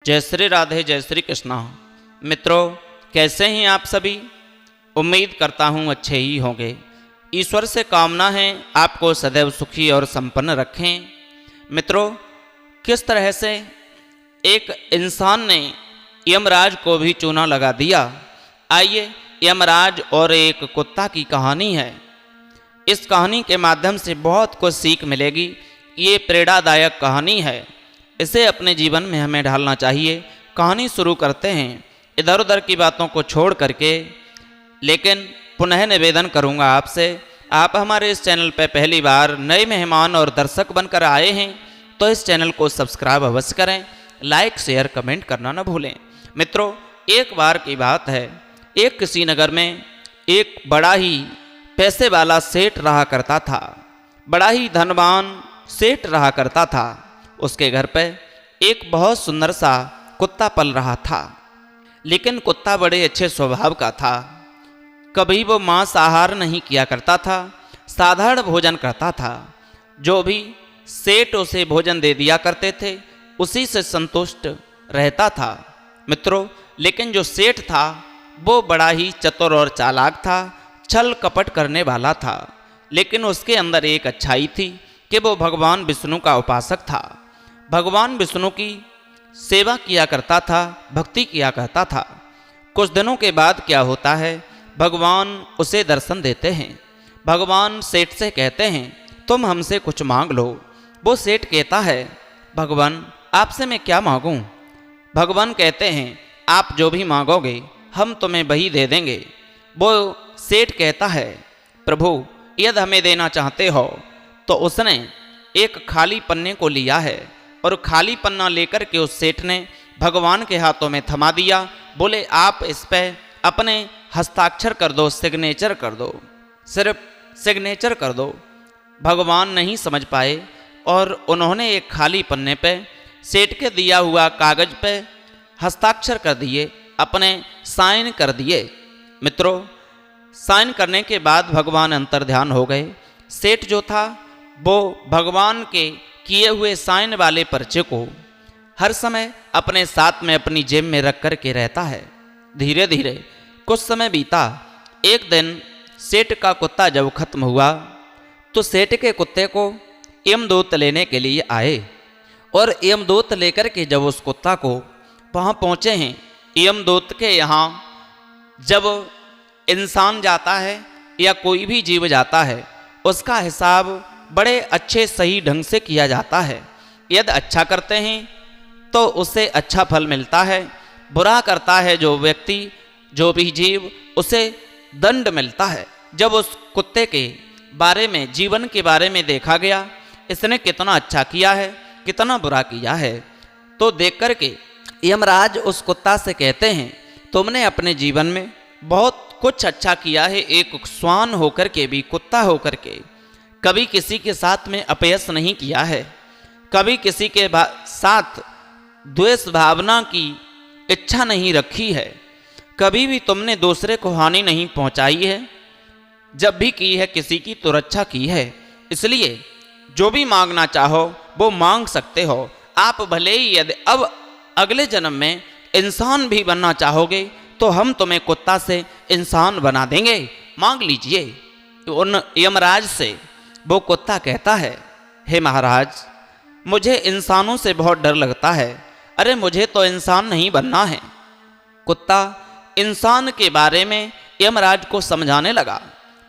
जय श्री राधे, जय श्री कृष्णा। मित्रों, कैसे हैं आप सभी? उम्मीद करता हूँ अच्छे ही होंगे। ईश्वर से कामना है आपको सदैव सुखी और संपन्न रखें। मित्रों, किस तरह से एक इंसान ने यमराज को भी चूना लगा दिया। आइए, यमराज और एक कुत्ता की कहानी है। इस कहानी के माध्यम से बहुत कुछ सीख मिलेगी। ये प्रेरणादायक कहानी है, इसे अपने जीवन में हमें ढालना चाहिए। कहानी शुरू करते हैं इधर उधर की बातों को छोड़ करके, लेकिन पुनः निवेदन करूंगा आपसे, आप हमारे इस चैनल पर पहली बार नए मेहमान और दर्शक बनकर आए हैं तो इस चैनल को सब्सक्राइब अवश्य करें, लाइक शेयर कमेंट करना न भूलें। मित्रों, एक बार की बात है, एक किसी नगर में एक बड़ा ही पैसे वाला सेठ रहा करता था। बड़ा ही धनवान सेठ रहा करता था। उसके घर पे एक बहुत सुंदर सा कुत्ता पल रहा था, लेकिन कुत्ता बड़े अच्छे स्वभाव का था। कभी वो मांसाहार नहीं किया करता था, साधारण भोजन करता था। जो भी सेठ उसे भोजन दे दिया करते थे उसी से संतुष्ट रहता था। मित्रों, लेकिन जो सेठ था वो बड़ा ही चतुर और चालाक था, छल कपट करने वाला था। लेकिन उसके अंदर एक अच्छाई थी कि वो भगवान विष्णु का उपासक था। भगवान विष्णु की सेवा किया करता था, भक्ति किया करता था। कुछ दिनों के बाद क्या होता है, भगवान उसे दर्शन देते हैं। भगवान सेठ से कहते हैं, तुम हमसे कुछ मांग लो। वो सेठ कहता है, भगवान आपसे मैं क्या मांगूं? भगवान कहते हैं, आप जो भी मांगोगे हम तुम्हें वही दे देंगे। वो सेठ कहता है, प्रभु यदि हमें देना चाहते हो तो उसने एक खाली पन्ने को लिया है और खाली पन्ना लेकर के उस सेठ ने भगवान के हाथों में थमा दिया। बोले, आप इस पे अपने हस्ताक्षर कर दो, सिग्नेचर कर दो, सिर्फ सिग्नेचर कर दो। भगवान नहीं समझ पाए और उन्होंने एक खाली पन्ने पे सेठ के दिया हुआ कागज पे हस्ताक्षर कर दिए, अपने साइन कर दिए। मित्रों, साइन करने के बाद भगवान अंतर्ध्यान हो गए। सेठ जो था वो भगवान के किए हुए साइन वाले पर्चे को हर समय अपने साथ में अपनी जेब में रख कर के रहता है। धीरे धीरे कुछ समय बीता। एक दिन सेठ का कुत्ता जब खत्म हुआ तो सेठ के कुत्ते को यमदूत लेने के लिए आए और यमदूत लेकर के जब उस कुत्ता को वहाँ पहुँचे हैं, यमदूत के यहाँ जब इंसान जाता है या कोई भी जीव जाता है उसका हिसाब बड़े अच्छे सही ढंग से किया जाता है। यदि अच्छा करते हैं तो उससे अच्छा फल मिलता है, बुरा करता है जो व्यक्ति, जो भी जीव, उसे दंड मिलता है। जब उस कुत्ते के बारे में, जीवन के बारे में देखा गया, इसने कितना अच्छा किया है, कितना बुरा किया है, तो देख कर के यमराज उस कुत्ता से कहते हैं, तुमने अपने जीवन में बहुत कुछ अच्छा किया है। एक श्वान होकर के भी, कुत्ता होकर के कभी किसी के साथ में अपयश नहीं किया है, कभी किसी के साथ द्वेष भावना की इच्छा नहीं रखी है, कभी भी तुमने दूसरे को हानि नहीं पहुंचाई है। जब भी की है किसी की तो रक्षा की है। इसलिए जो भी मांगना चाहो वो मांग सकते हो। आप भले ही यदि अब अगले जन्म में इंसान भी बनना चाहोगे तो हम तुम्हें कुत्ता से इंसान बना देंगे, मांग लीजिए। उन यमराज से वो कुत्ता कहता है, हे महाराज, मुझे इंसानों से बहुत डर लगता है। अरे मुझे तो इंसान नहीं बनना है। कुत्ता इंसान के बारे में यमराज को समझाने लगा,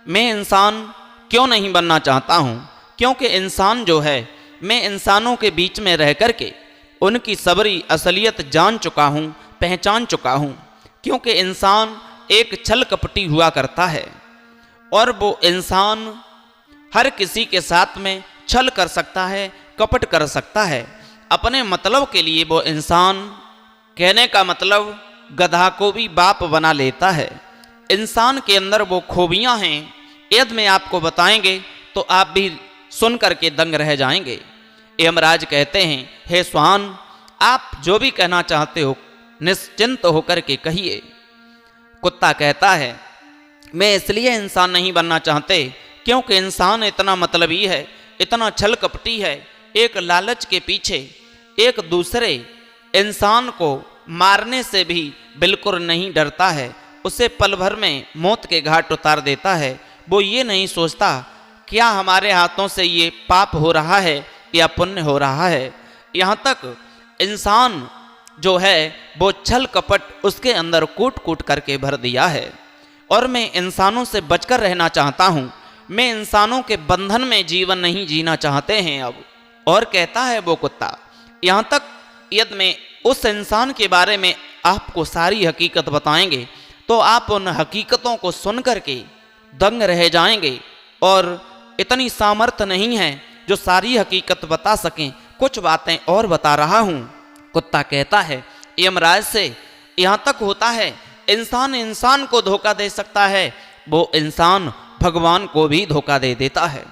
मैं इंसान क्यों नहीं बनना चाहता हूँ, क्योंकि इंसान जो है, मैं इंसानों के बीच में रह कर के उनकी सबरी असलियत जान चुका हूँ, पहचान चुका हूँ। क्योंकि इंसान एक छल कपटी हुआ करता है और वो इंसान हर किसी के साथ में छल कर सकता है, कपट कर सकता है। अपने मतलब के लिए वो इंसान, कहने का मतलब, गधा को भी बाप बना लेता है। इंसान के अंदर वो खूबियाँ हैं, यदि मैं आपको बताएंगे तो आप भी सुन करके दंग रह जाएंगे। यमराज कहते हैं, हे श्वान, आप जो भी कहना चाहते हो निश्चिंत होकर के कहिए। कुत्ता कहता है, मैं इसलिए इंसान नहीं बनना चाहते क्योंकि इंसान इतना मतलबी है, इतना छल कपटी है, एक लालच के पीछे एक दूसरे इंसान को मारने से भी बिल्कुल नहीं डरता है, उसे पल भर में मौत के घाट उतार देता है। वो ये नहीं सोचता क्या हमारे हाथों से ये पाप हो रहा है या पुण्य हो रहा है। यहाँ तक इंसान जो है वो छल कपट उसके अंदर कूट कूट करके भर दिया है। और मैं इंसानों से बचकर रहना चाहता हूँ, मैं इंसानों के बंधन में जीवन नहीं जीना चाहते हैं अब। और कहता है वो कुत्ता, यहाँ तक यदि मैं उस इंसान के बारे में आपको सारी हकीकत बताएंगे तो आप उन हकीकतों को सुन करके दंग रह जाएंगे, और इतनी सामर्थ्य नहीं है जो सारी हकीकत बता सकें। कुछ बातें और बता रहा हूँ। कुत्ता कहता है यमराज से, यहाँ तक होता है इंसान इंसान को धोखा दे सकता है, वो इंसान भगवान को भी धोखा दे देता है।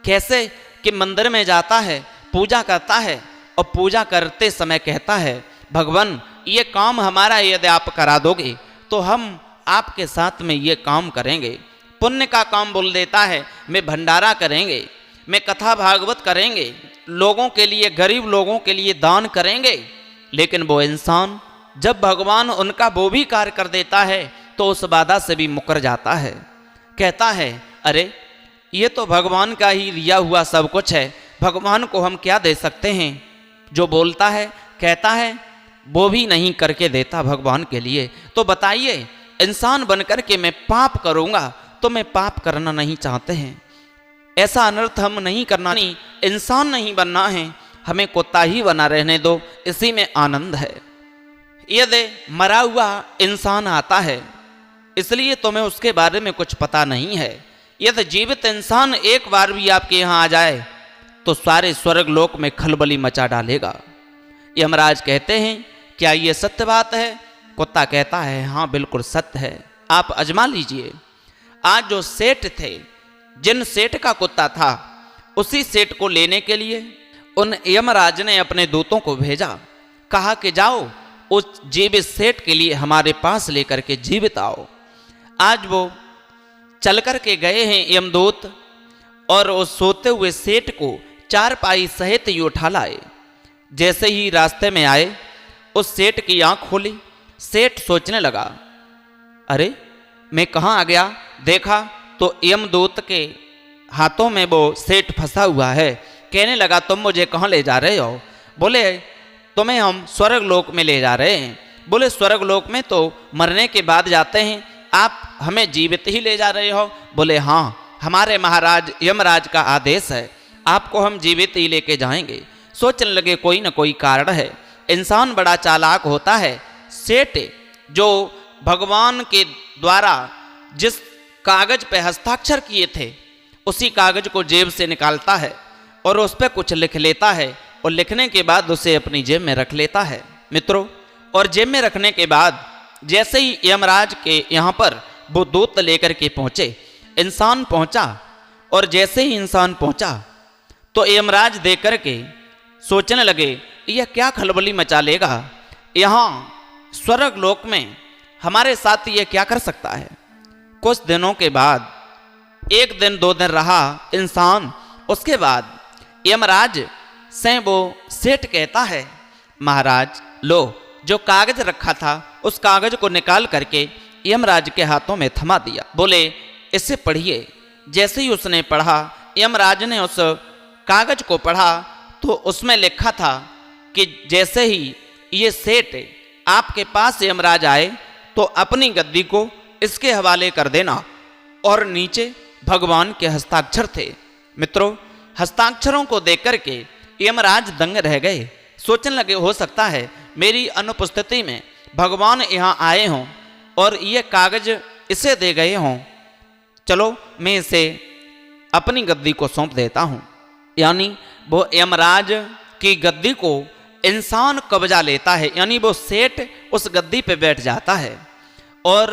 कैसे कि मंदिर में जाता है, पूजा करता है, और पूजा करते समय कहता है भगवान ये काम हमारा यदि आप करा दोगे तो हम आपके साथ में ये काम करेंगे। पुण्य का काम बोल देता है, मैं भंडारा करेंगे, मैं कथा भागवत करेंगे, लोगों के लिए, गरीब लोगों के लिए दान करेंगे। लेकिन वो इंसान जब भगवान उनका वो भी कार्य कर देता है तो उस बाधा से भी मुकर जाता है। कहता है अरे ये तो भगवान का ही दिया हुआ सब कुछ है, भगवान को हम क्या दे सकते हैं। जो बोलता है कहता है वो भी नहीं करके देता भगवान के लिए। तो बताइए इंसान बनकर के मैं पाप करूंगा तो मैं पाप करना नहीं चाहते हैं, ऐसा अनर्थ हम नहीं करना, नहीं इंसान नहीं बनना है, हमें कुत्ता ही बना रहने दो, इसी में आनंद है। यदि मरा हुआ इंसान आता है इसलिए तुम्हें उसके बारे में कुछ पता नहीं है। यदि जीवित इंसान एक बार भी आपके यहाँ आ जाए तो सारे स्वर्ग लोक में खलबली मचा डालेगा। यमराज कहते हैं क्या ये सत्य बात है? कुत्ता कहता है हाँ बिल्कुल सत्य है, आप अजमा लीजिए। आज जो सेठ थे, जिन सेठ का कुत्ता था, उसी सेठ को लेने के लिए उन यमराज ने अपने दूतों को भेजा, कहा कि जाओ उस जीवित सेठ के लिए हमारे पास लेकर के जीवित आओ। आज वो चल कर के गए हैं यमदूत, और उस सोते हुए सेठ को चारपाई सहित ही उठा लाए। जैसे ही रास्ते में आए उस सेठ की आंख खोली। सेठ सोचने लगा अरे मैं कहाँ आ गया, देखा तो यमदूत के हाथों में वो सेठ फंसा हुआ है। कहने लगा तुम मुझे कहाँ ले जा रहे हो? बोले तुम्हें हम स्वर्ग लोक में ले जा रहे हैं। बोले स्वर्ग लोक में तो मरने के बाद जाते हैं, आप हमें जीवित ही ले जा रहे हो? बोले हाँ हमारे महाराज यमराज का आदेश है, आपको हम जीवित ही लेके जाएंगे। सोचने लगे कोई न कोई कारण है। इंसान बड़ा चालाक होता है। सेठ जो भगवान के द्वारा जिस कागज पे हस्ताक्षर किए थे उसी कागज को जेब से निकालता है और उस पर कुछ लिख लेता है, और लिखने के बाद उसे अपनी जेब में रख लेता है मित्रों। और जेब में रखने के बाद जैसे ही यमराज के यहाँ पर वो दूत लेकर के पहुँचे, इंसान पहुँचा, और जैसे ही इंसान पहुँचा तो यमराज देख कर के सोचने लगे यह क्या खलबली मचा लेगा, यहाँ स्वर्ग लोक में हमारे साथ ये क्या कर सकता है। कुछ दिनों के बाद, एक दिन दो दिन रहा इंसान, उसके बाद यमराज से वो सेठ कहता है महाराज लो जो कागज रखा था उस कागज को निकाल करके यमराज के हाथों में थमा दिया। बोले इसे पढ़िए। जैसे ही उसने पढ़ा, यमराज ने उस कागज को पढ़ा तो उसमें लिखा था कि जैसे ही ये सेठ आपके पास यमराज आए तो अपनी गद्दी को इसके हवाले कर देना। और नीचे भगवान के हस्ताक्षर थे मित्रों। हस्ताक्षरों को देख करके यमराज दंग रह गए। सोचने लगे हो सकता है मेरी अनुपस्थिति में भगवान यहाँ आए हों और ये कागज इसे दे गए हों, चलो मैं इसे अपनी गद्दी को सौंप देता हूँ। यानी वो यमराज की गद्दी को इंसान कब्जा लेता है, यानी वो सेठ उस गद्दी पे बैठ जाता है। और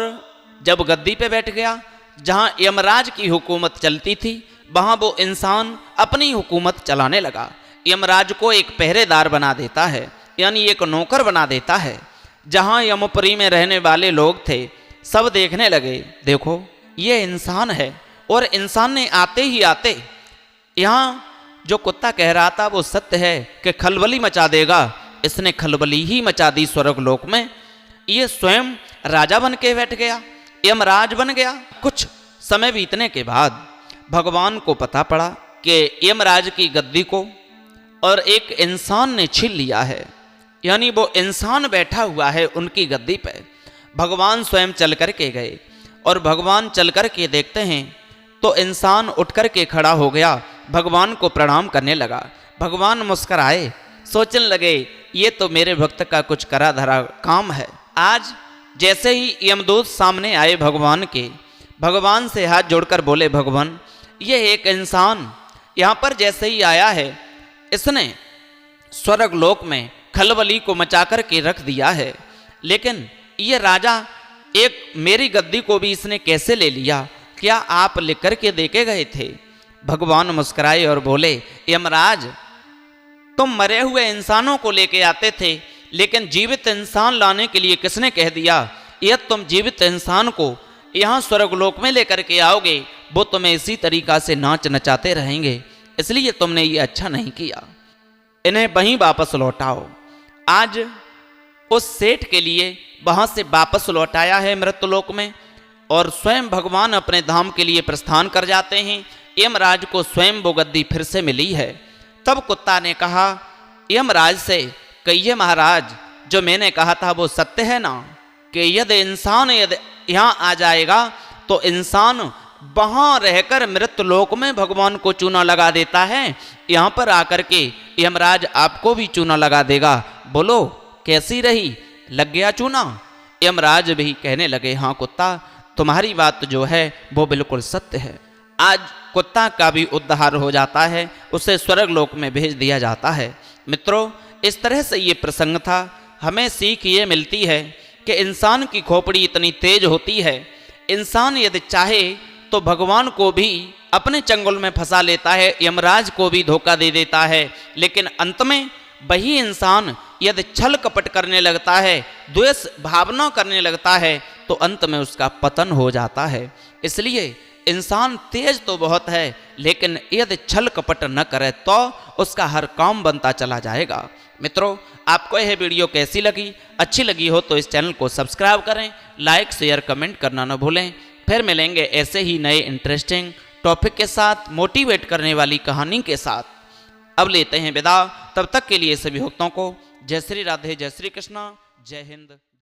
जब गद्दी पे बैठ गया, जहाँ यमराज की हुकूमत चलती थी वहाँ वो इंसान अपनी हुकूमत चलाने लगा। यमराज को एक पहरेदार बना देता है, यानी एक नौकर बना देता है। जहाँ यमपुरी में रहने वाले लोग थे सब देखने लगे, देखो ये इंसान है, और इंसान ने आते ही आते यहाँ जो कुत्ता कह रहा था वो सत्य है कि खलबली मचा देगा, इसने खलबली ही मचा दी स्वर्ग लोक में। ये स्वयं राजा बन के बैठ गया, यमराज बन गया। कुछ समय बीतने के बाद भगवान को पता पड़ा कि यमराज की गद्दी को और एक इंसान ने छीन लिया है, यानी वो इंसान बैठा हुआ है उनकी गद्दी पे। भगवान स्वयं चल कर के गए और भगवान चल कर के देखते हैं तो इंसान उठ कर के खड़ा हो गया, भगवान को प्रणाम करने लगा। भगवान मुस्कराए, सोचने लगे ये तो मेरे भक्त का कुछ करा धरा काम है। आज जैसे ही यमदूत सामने आए भगवान के, भगवान से हाथ जोड़कर बोले, भगवान ये एक इंसान यहाँ पर जैसे ही आया है, इसने स्वर्ग लोक में खलबली को मचा कर के रख दिया है, लेकिन ये राजा एक मेरी गद्दी को भी इसने कैसे ले लिया? क्या आप लेकर के देके गए थे? भगवान मुस्कुराए और बोले, यमराज तुम मरे हुए इंसानों को लेके आते थे, लेकिन जीवित इंसान लाने के लिए किसने कह दिया? यह तुम जीवित इंसान को यहाँ स्वर्गलोक में लेकर के आओगे, वो तुम्हें इसी तरीका से नाच नचाते रहेंगे, इसलिए तुमने ये अच्छा नहीं किया। इन्हें वहीं वापस लौटाओ। आज उस सेठ के लिए वहां से वापस लौटाया है मृत्युलोक में, और स्वयं भगवान अपने धाम के लिए प्रस्थान कर जाते हैं। यमराज को स्वयं वो गद्दी फिर से मिली है। तब कुत्ता ने कहा यमराज से, कहिए महाराज, जो मैंने कहा था वो सत्य है ना, कि यदि इंसान यदि यहाँ आ जाएगा तो इंसान वहां रहकर मृत्युलोक में भगवान को चूना लगा देता है, यहाँ पर आकर के यमराज आपको भी चूना लगा देगा, बोलो कैसी रही, लग गया चूना? यमराज भी कहने लगे, हाँ कुत्ता, तुम्हारी बात जो है वो बिल्कुल सत्य है। आज कुत्ता का भी उद्धार हो जाता है, उसे स्वर्ग लोक में भेज दिया जाता है। मित्रों, इस तरह से ये प्रसंग था। हमें सीख ये मिलती है कि इंसान की खोपड़ी इतनी तेज होती है, इंसान यदि चाहे तो भगवान को भी अपने चंगुल में फंसा लेता है, यमराज को भी धोखा दे देता है, लेकिन अंत में वही इंसान यदि छल कपट करने लगता है, द्वेष भावना करने लगता है, तो अंत में उसका पतन हो जाता है। इसलिए इंसान तेज तो बहुत है, लेकिन यदि छल कपट न करे तो उसका हर काम बनता चला जाएगा। मित्रों, आपको यह वीडियो कैसी लगी? अच्छी लगी हो तो इस चैनल को सब्सक्राइब करें, लाइक शेयर कमेंट करना न भूलें। फिर मिलेंगे ऐसे ही नए इंटरेस्टिंग टॉपिक के साथ, मोटिवेट करने वाली कहानी के साथ। अब लेते हैं विदा, तब तक के लिए सभी भक्तों को जय श्री राधे, जय श्री कृष्णा, जय हिंद।